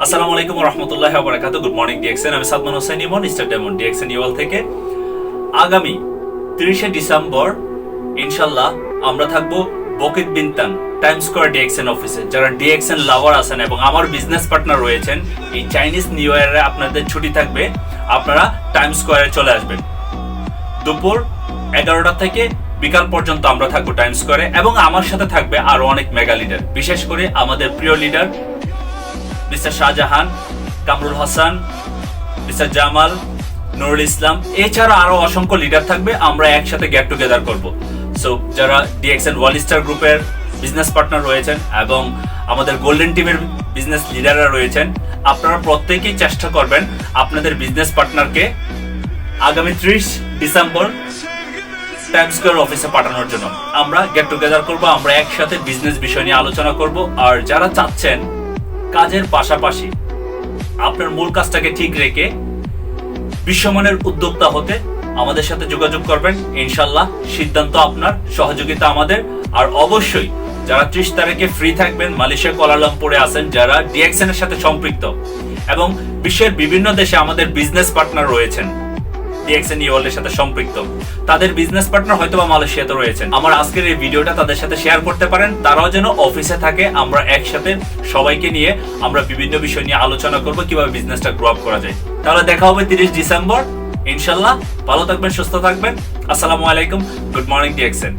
আসসালামু আলাইকুম ওয়া রাহমাতুল্লাহি ওয়া বারাকাতুহু। Good morning DXN. আমি Sadman Hossain Emon, star diamond DXN ইওয়াল থেকে। আগামী 30শে ডিসেম্বর ইনশাআল্লাহ আমরা থাকবো বকিত বিনতান টাইম স্কয়ার ডিএক্সএন অফিসে। যারা ডিএক্সএন লাভার আছেন এবং আমার বিজনেস পার্টনার রয়েছেন, এই চাইনিজ নিউ ইয়ারে আপনাদের ছুটি থাকবে, আপনারা টাইম স্কয়ারে চলে আসবেন। দুপুর 11টা থেকে বিকাল পর্যন্ত আমরা থাকবো টাইম স্কয়ারে এবং আমার সাথে থাকবে আরো অনেক মেগা লিডার, বিশেষ করে আমাদের প্রিয় leader mister Shahjahan, Kamrul Hasan, mister Jamal, Nurul Islam, এছাড়া আরো অসংখ্য লিডার থাকবে। আমরা একসাথে গেট টুগেদার করব। সো যারা ডিএক্সএন ওয়ালস্টার গ্রুপের বিজনেস পার্টনার রয়েছেন এবং আমাদের গোল্ডেন টিমের বিজনেস লিডাররা রয়েছেন, আপনারা প্রত্যেকেই চেষ্টা করবেন আপনাদের বিজনেস পার্টনারকে আগামী 30 ডিসেম্বর টাইম স্কয়ার অফিসে পাঠানোর জন্য। আমরা গেট টুগেদার করব, আমরা একসাথে বিজনেস বিষয় নিয়ে আলোচনা করব। আর যারা চাচ্ছেন কাজের পাশাপাশি আপনার মূল কাজটাকে ঠিক রেখে বিশ্বমানের উদ্যোক্তা হতে, আমাদের সাথে যোগাযোগ করবেন। ইনশাআল্লাহ সিদ্ধান্ত আপনার, সহযোগিতা আমাদের। আর অবশ্যই যারা 30 তারিখে ফ্রি থাকবেন, মালয়েশিয়া কুয়ালালামপুরে আছেন, যারা ডিএক্সএন এর সাথে সম্পৃক্ত এবং বিশ্বের বিভিন্ন দেশে আমাদের বিজনেস পার্টনার রয়েছেন, ডিএক্সএন ইওয়াল এর সাথে সম্পৃক্ত, তাদের বিজনেস পার্টনার হয়তোবা মালয়েশিয়াতে রয়েছেন, আমার আজকের এই ভিডিওটা তাদের সাথে শেয়ার করতে পারেন। তারাও যেন অফিসে থাকে, আমরা একসাথে সবাইকে নিয়ে আমরা বিভিন্ন বিষয় নিয়ে আলোচনা করব কিভাবে বিজনেসটা গ্রো আপ করা যায়। তাহলে দেখা হবে 30 ডিসেম্বর ইনশাআল্লাহ। ভালো থাকবেন, সুস্থ থাকবেন। আসসালামু আলাইকুম। Good morning DXN.